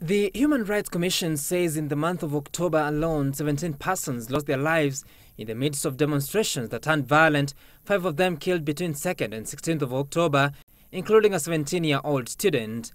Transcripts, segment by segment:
The Human Rights Commission says in the month of October alone, 17 persons lost their lives in the midst of demonstrations that turned violent, 5 of them killed between 2nd and 16th of October, including a 17-year-old student.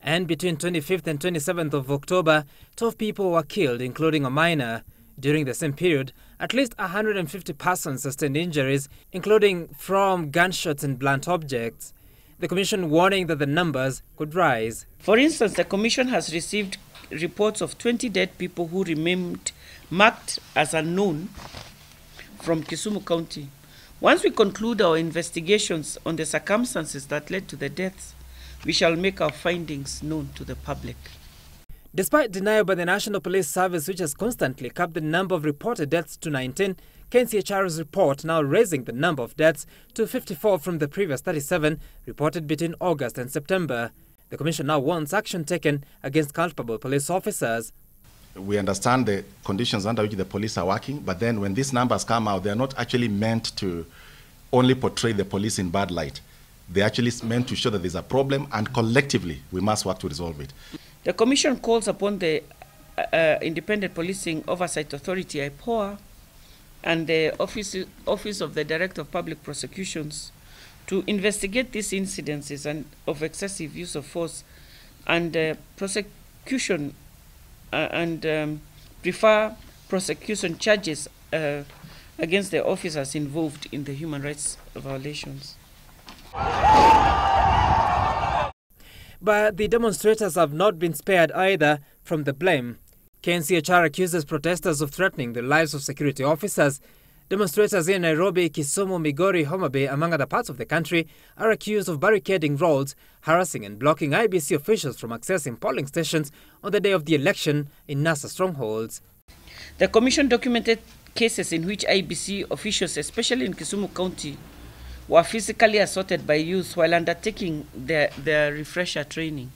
And between 25th and 27th of October, 12 people were killed, including a minor. During the same period, at least 150 persons sustained injuries, including from gunshots and blunt objects. The Commission warning that the numbers could rise. For instance, the Commission has received reports of 20 dead people who remained marked as unknown from Kisumu County. Once we conclude our investigations on the circumstances that led to the deaths, we shall make our findings known to the public. Despite denial by the National Police Service, which has constantly capped the number of reported deaths to 19, KNCHR's report now raising the number of deaths to 54 from the previous 37 reported between August and September. The Commission now wants action taken against culpable police officers. We understand the conditions under which the police are working, but then when these numbers come out, they are not actually meant to only portray the police in bad light. They're actually meant to show that there's a problem, and collectively we must work to resolve it. The Commission calls upon the Independent Policing Oversight Authority, IPOA, and the Office of the Director of Public Prosecutions to investigate these incidences and of excessive use of force and prosecution and prefer prosecution charges against the officers involved in the human rights violations. But the demonstrators have not been spared either from the blame. KNCHR accuses protesters of threatening the lives of security officers. Demonstrators in Nairobi, Kisumu, Migori, Homa Bay, among other parts of the country, are accused of barricading roads, harassing and blocking IEBC officials from accessing polling stations on the day of the election in NASA strongholds. The Commission documented cases in which IEBC officials, especially in Kisumu County, were physically assaulted by youth while undertaking their refresher training.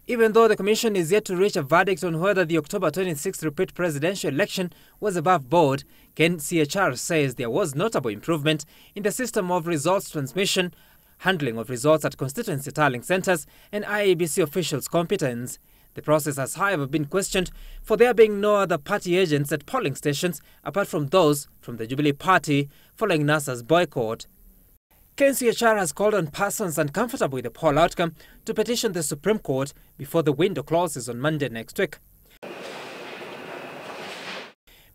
Even though the Commission is yet to reach a verdict on whether the October 26th repeat presidential election was above board, KNCHR says there was notable improvement in the system of results transmission, handling of results at constituency tallying centres, and IEBC officials' competence. The process has, however, been questioned for there being no other party agents at polling stations apart from those from the Jubilee Party following NASA's boycott. KNCHR has called on persons uncomfortable with the poll outcome to petition the Supreme Court before the window closes on Monday next week.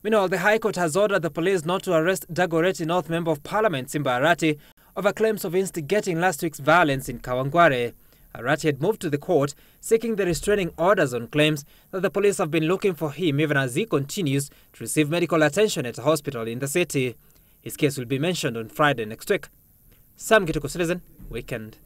Meanwhile, the High Court has ordered the police not to arrest Dagoretti North Member of Parliament Simba Arati over claims of instigating last week's violence in Kawangware. Arati had moved to the court seeking the restraining orders on claims that the police have been looking for him even as he continues to receive medical attention at a hospital in the city. His case will be mentioned on Friday next week. Sam Gituko, Citizen Weekend.